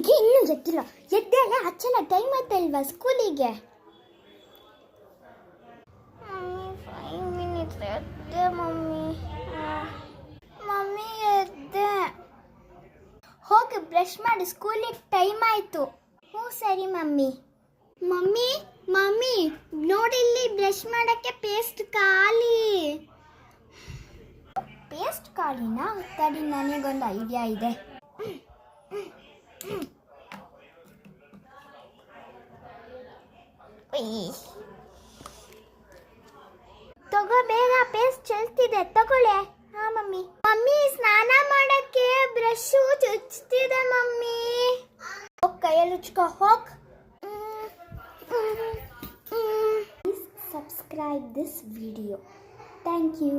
ನಿನಗೆ ಇನ್ನೂ ಗೊತ್ತಿಲ್ಲ. ಎದ್ದೆ ಅಚ್ಚನ ಟೈಮ್ ಆಯ್ತಲ್ವಾ ಸ್ಕೂಲಿಗೆ. ಮಮ್ಮಿ 5 ಮಿನಿಟ್ಸ್ ಎದ್ದೆ ಮಮ್ಮಿ. ಮಮ್ಮಿ ಎದ್ದೆ. ಹೋಗಿ ಬ್ರಷ್ ಮಾಡಿ, ಸ್ಕೂಲಿಗೆ ಟೈಮ್ ಆಯಿತು. ಹ್ಞೂ ಸರಿ ಮಮ್ಮಿ. ಮಮ್ಮಿ ಮಮ್ಮಿ ನೋಡಿಲ್ಲಿ, ಬ್ರಷ್ ಮಾಡೋಕ್ಕೆ ಪೇಸ್ಟ್ ಖಾಲಿ. ಪೇಸ್ಟ್ ಖಾಲಿನಾ? ತಡಿ, ನನಗೊಂದು ಐಡಿಯಾ ಇದೆ. ತಗೋ ಬೇಗ, ಪೇಸ್ಟ್ ಚೆಲ್ತಿದೆ, ತಗೊಳ್ಳೆ. ಹಾ ಮಮ್ಮಿ. ಮಮ್ಮಿ ಸ್ನಾನ ಮಾಡಕ್ಕೆ ಬ್ರಷ್ ಚುಚ್ತಿದೆ ಮಮ್ಮಿ. ಹೋಗ್ ಕೈಯಲ್ಲಿ ಉಚ್ಕೋ, ಹೋಗ್. Please subscribe this video. Thank you.